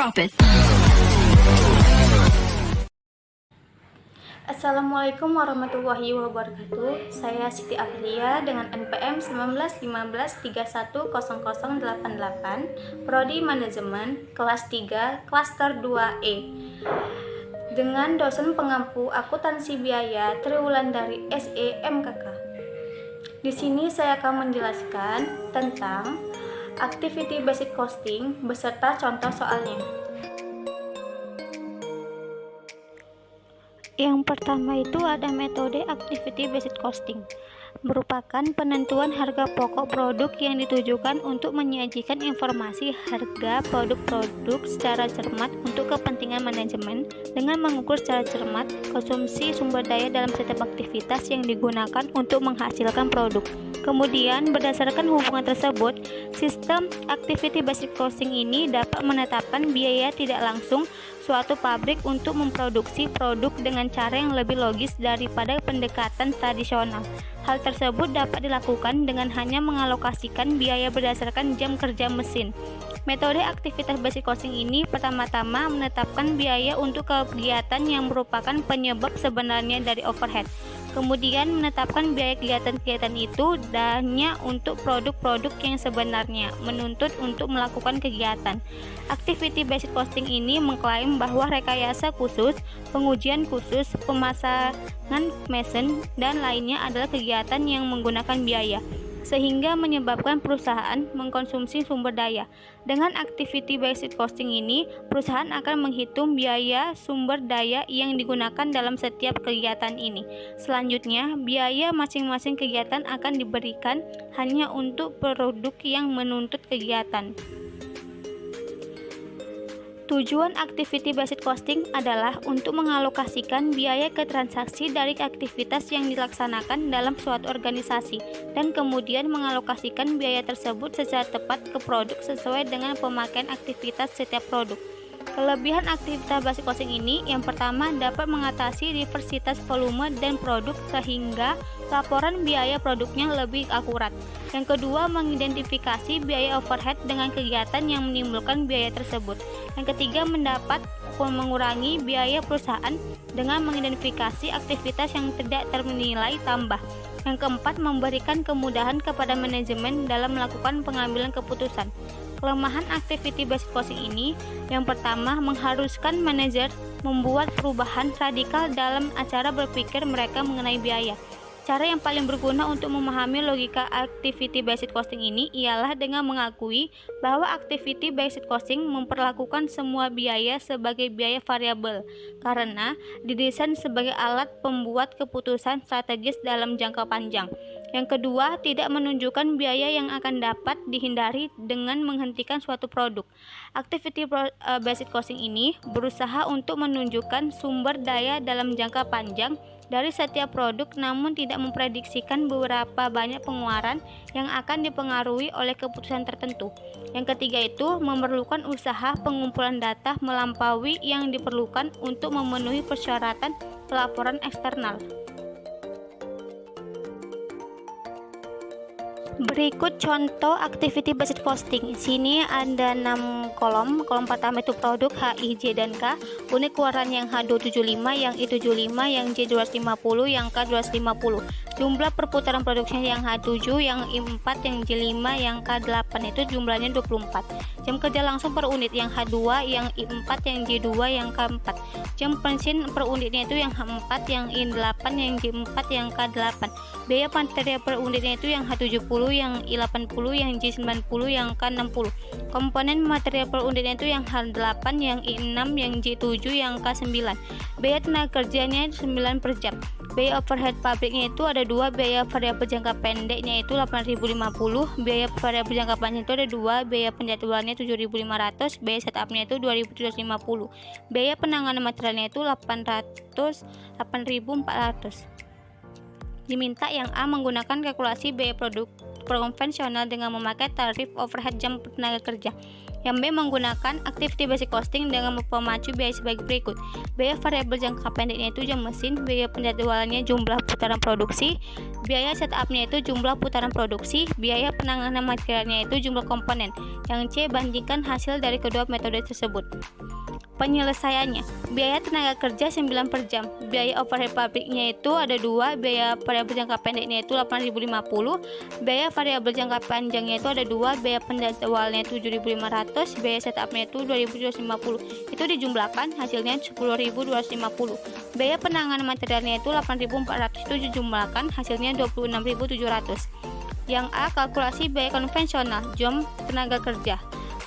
Drop it. Assalamualaikum warahmatullahi wabarakatuh. Saya Siti Aprilia dengan NPM 1915310088, Prodi Manajemen, kelas 3, Klaster 2E. Dengan dosen pengampu akuntansi biaya Triwulandari SE MKK. Di sini saya akan menjelaskan tentang activity based costing beserta contoh soalnya. Yang pertama itu ada metode activity based costing, merupakan penentuan harga pokok produk yang ditujukan untuk menyajikan informasi harga produk-produk secara cermat untuk kepentingan manajemen dengan mengukur secara cermat konsumsi sumber daya dalam setiap aktivitas yang digunakan untuk menghasilkan produk. Kemudian, berdasarkan hubungan tersebut, sistem activity based costing ini dapat menetapkan biaya tidak langsung suatu pabrik untuk memproduksi produk dengan cara yang lebih logis daripada pendekatan tradisional. Hal tersebut dapat dilakukan dengan hanya mengalokasikan biaya berdasarkan jam kerja mesin. Metode aktivitas basic costing ini pertama-tama menetapkan biaya untuk kegiatan yang merupakan penyebab sebenarnya dari overhead. Kemudian menetapkan biaya kegiatan-kegiatan itu hanya untuk produk-produk yang sebenarnya menuntut untuk melakukan kegiatan. Activity based costing ini mengklaim bahwa rekayasa khusus, pengujian khusus, pemasangan mesin, dan lainnya adalah kegiatan yang menggunakan biaya, sehingga menyebabkan perusahaan mengkonsumsi sumber daya. Dengan activity based costing ini, perusahaan akan menghitung biaya sumber daya yang digunakan dalam setiap kegiatan ini. Selanjutnya, biaya masing-masing kegiatan akan diberikan hanya untuk produk yang menuntut kegiatan. Tujuan activity based costing adalah untuk mengalokasikan biaya ke transaksi dari aktivitas yang dilaksanakan dalam suatu organisasi dan kemudian mengalokasikan biaya tersebut secara tepat ke produk sesuai dengan pemakaian aktivitas setiap produk. Kelebihan aktivitas basic costing ini yang pertama dapat mengatasi diversitas volume dan produk sehingga laporan biaya produknya lebih akurat. Yang kedua, mengidentifikasi biaya overhead dengan kegiatan yang menimbulkan biaya tersebut. Yang ketiga, mendapat mengurangi biaya perusahaan dengan mengidentifikasi aktivitas yang tidak ternilai tambah. Yang keempat, memberikan kemudahan kepada manajemen dalam melakukan pengambilan keputusan. Kelemahan activity based costing ini yang pertama mengharuskan manajer membuat perubahan radikal dalam cara berpikir mereka mengenai biaya. Cara yang paling berguna untuk memahami logika activity based costing ini ialah dengan mengakui bahwa activity based costing memperlakukan semua biaya sebagai biaya variabel karena didesain sebagai alat pembuat keputusan strategis dalam jangka panjang. Yang kedua, tidak menunjukkan biaya yang akan dapat dihindari dengan menghentikan suatu produk. Activity based costing ini berusaha untuk menunjukkan sumber daya dalam jangka panjang dari setiap produk namun tidak memprediksikan beberapa banyak pengeluaran yang akan dipengaruhi oleh keputusan tertentu. Yang ketiga itu memerlukan usaha pengumpulan data melampaui yang diperlukan untuk memenuhi persyaratan pelaporan eksternal. Berikut contoh activity based costing. Sini ada 6 kolom. Kolom pertama itu produk H, I, J, dan K. Unit keluaran yang H275, yang I75, yang J250, yang K250. Jumlah perputaran produksinya yang H7, yang I4, yang J5, yang K8 itu jumlahnya 24. Jam kerja langsung per unit yang H2, yang I4, yang J2, yang K4. Jam pensiun per unitnya itu yang H4, yang I8, yang J4, yang K8. Biaya material per unitnya itu yang H70, yang I80, yang J90, yang K60. Komponen material per unitnya itu yang H8, yang I6, yang J7, yang K9. Biaya tenaga kerjanya 9 per jam. Biaya overhead pabriknya itu ada 2, biaya variabel jangka pendeknya itu 8.050, biaya variabel jangka panjang itu ada 2, biaya penjadwalannya 7.500, biaya setupnya itu 2.750, biaya penanganan materialnya itu 8.400. Diminta yang A menggunakan kalkulasi biaya produk konvensional dengan memakai tarif overhead jam tenaga kerja. Yang B menggunakan activity basic costing dengan pemacu biaya sebagai berikut. Biaya variabel jangka pendeknya itu jam mesin, biaya penjadwalannya jumlah putaran produksi, biaya setupnya itu jumlah putaran produksi, biaya penanganan materialnya itu jumlah komponen. Yang C bandingkan hasil dari kedua metode tersebut. Penyelesaiannya, biaya tenaga kerja 9 per jam, biaya overhead pabriknya itu ada 2, biaya variabel jangka pendeknya itu 8.050, biaya variabel jangka panjangnya itu ada 2, biaya penjadwalannya 7.500, biaya setupnya itu 2.250. Itu dijumlahkan hasilnya 10.250. Biaya penanganan materialnya itu 8.400, itu dijumlahkan hasilnya 26.700. Yang A kalkulasi biaya konvensional jam tenaga kerja.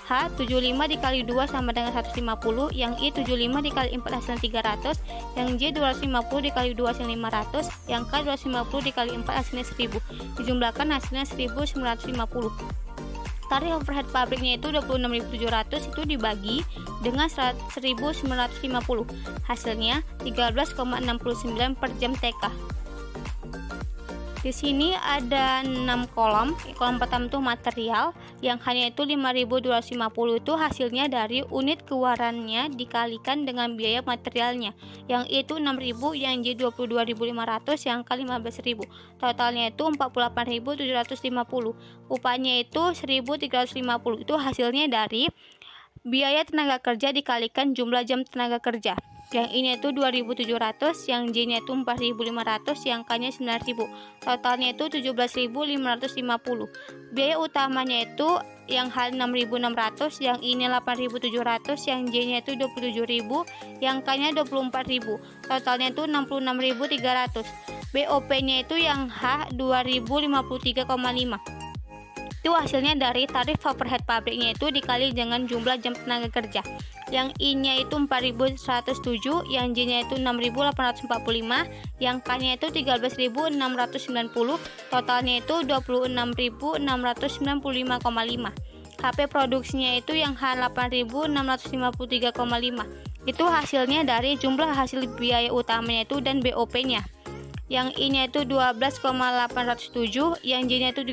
H 75 dikali 2 sama dengan 150, yang I 75 dikali 4 hasilnya 300, yang J 250 dikali 2 hasilnya 500, yang K 250 dikali 4 hasilnya 1000. Dijumlahkan hasilnya 1950. Tarif overhead pabriknya itu 26.700, itu dibagi dengan 1950. Hasilnya 13,69 per jam TK. Di sini ada 6 kolom. Kolom pertama itu material yang hanya itu 5.250, itu hasilnya dari unit keluarannya dikalikan dengan biaya materialnya. Yang itu 6.000, yang J 22.500, yang K 15.000. Totalnya itu 48.750. Upahnya itu 1.350. Itu hasilnya dari biaya tenaga kerja dikalikan jumlah jam tenaga kerja. Yang ini itu 2.700, yang J-nya itu 4.500, yang K-nya 9.000. Totalnya itu 17.550. Biaya utamanya itu yang H 6.600, yang ini 8.700, yang J-nya itu 27.000, yang K-nya 24.000. Totalnya itu 66.300. BOP-nya itu yang H 2053,5. Itu hasilnya dari tarif overhead pabriknya itu dikali dengan jumlah jam tenaga kerja. Yang I-nya itu 4.107, yang J-nya itu 6.845, yang K-nya itu 13.690, totalnya itu 26.695,5. HP produksinya itu yang H 8.653,5. Itu hasilnya dari jumlah hasil biaya utamanya itu dan BOP-nya. Yang I-nya itu 12,807, yang J-nya itu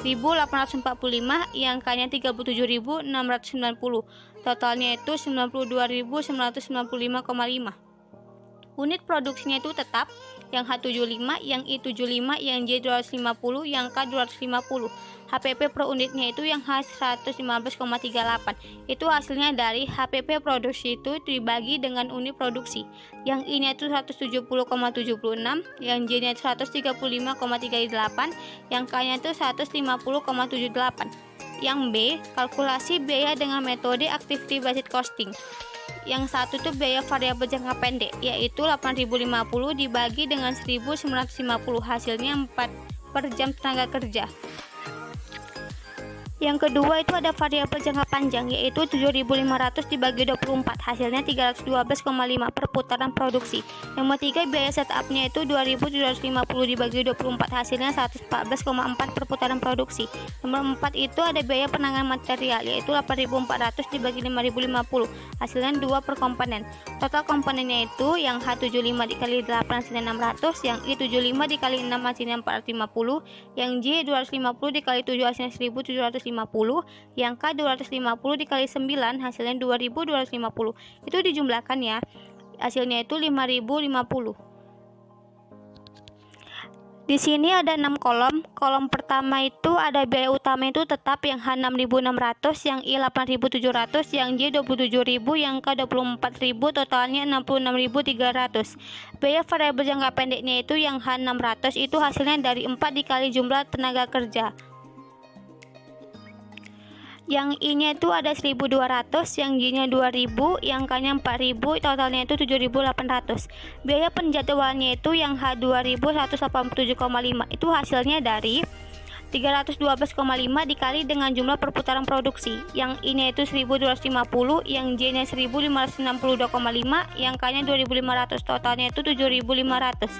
3.845, yang K-nya 37.690. Totalnya itu 92.995,5. Unit produksinya itu tetap yang H75, yang I75, yang J250, yang K250. HPP per unitnya itu yang H115,38. Itu hasilnya dari HPP produksi itu dibagi dengan unit produksi. Yang I-nya itu 170,76, yang J-nya 135,38, yang K-nya itu 150,78. Yang B, kalkulasi biaya dengan metode activity based costing. Yang satu itu biaya variabel jangka pendek, yaitu 8.050 dibagi dengan 1.950, hasilnya 4 per jam tenaga kerja. Yang kedua itu ada variabel jangka panjang, yaitu 7.500 dibagi 24, hasilnya 312,5 per putaran produksi. Yang ketiga biaya setupnya itu 2.750 dibagi 24, hasilnya 114,4 per putaran produksi. Nomor 4 itu ada biaya penanganan material, yaitu 8.400 dibagi 5.050, hasilnya 2 per komponen. Total komponennya itu yang H75 dikali 8 hasilnya 600, yang I75 dikali 6 hasilnya 450, yang J250 dikali 7 hasilnya 1.750, yang K 250 dikali 9 hasilnya 2250. Itu dijumlahkan ya, hasilnya itu 5050. Di sini ada 6 kolom. Kolom pertama itu ada biaya utama itu tetap yang H 6.600, yang I 8.700, yang J 27.000, yang K 24.000, totalnya 66.300. Biaya variabel jangka pendeknya itu yang H 600, itu hasilnya dari 4 dikali jumlah tenaga kerja. Yang I-nya itu ada 1.200, yang J-nya 2.000, yang K-nya 4.000, totalnya itu 7.800. Biaya penjadwalannya itu yang H 2.187,5, itu hasilnya dari 312,5 dikali dengan jumlah perputaran produksi. Yang I-nya itu 1.250, yang J-nya 1.562,5, yang K-nya 2.500, totalnya itu 7.500.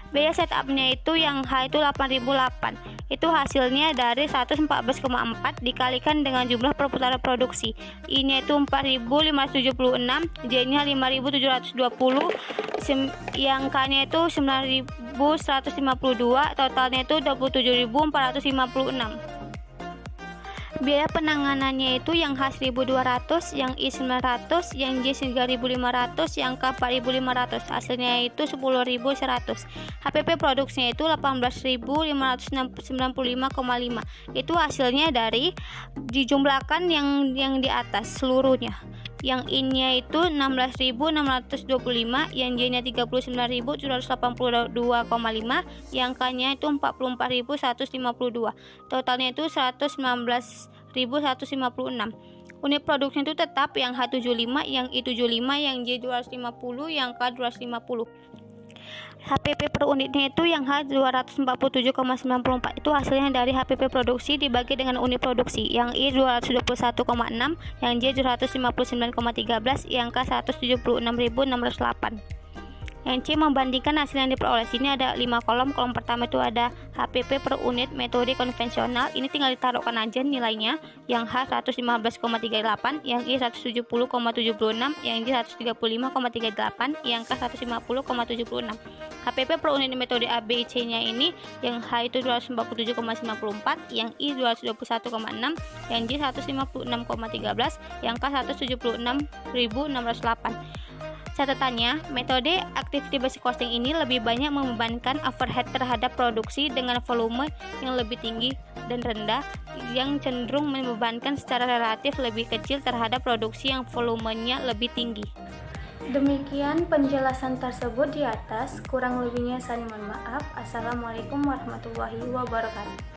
Biaya setupnya itu yang H itu 8.008. Itu hasilnya dari 114,4 dikalikan dengan jumlah perputaran produksi. I-nya itu 4.576, J-nya 5.720, yang K-nya itu 9.152, totalnya itu 27.456. Biaya penanganannya itu yang H 1.200, yang I 900, yang J 3.500, yang K 4.500. Hasilnya itu 10.100. HPP produksinya itu 18.595,5. Itu hasilnya dari dijumlahkan yang di atas seluruhnya. Yang I-nya itu 16.625, yang J-nya 39.782,5, yang K-nya itu 44.152. Totalnya itu 119.156. Unit produksinya itu tetap yang H75, yang I75, yang J250, yang K250. HPP per unitnya itu yang H 247,94. Itu hasilnya dari HPP produksi dibagi dengan unit produksi. Yang I 221,6, yang J 259,13, yang K 176.608. Yang C membandingkan hasil yang diperoleh. Sini ada 5 kolom. Kolom pertama itu ada HPP per unit metode konvensional. Ini tinggal ditaruhkan aja nilainya. Yang H 115,38, yang I 170,76, yang J 135,38, yang K 150,76. HPP per unit metode A, B, C-nya ini yang H itu 247,94, yang I 221,6, yang J 156,13, yang K 176.608. Catatannya, metode activity based costing ini lebih banyak membebankan overhead terhadap produksi dengan volume yang lebih tinggi dan rendah, yang cenderung membebankan secara relatif lebih kecil terhadap produksi yang volumenya lebih tinggi. Demikian penjelasan tersebut di atas, kurang lebihnya saya mohon maaf. Assalamualaikum warahmatullahi wabarakatuh.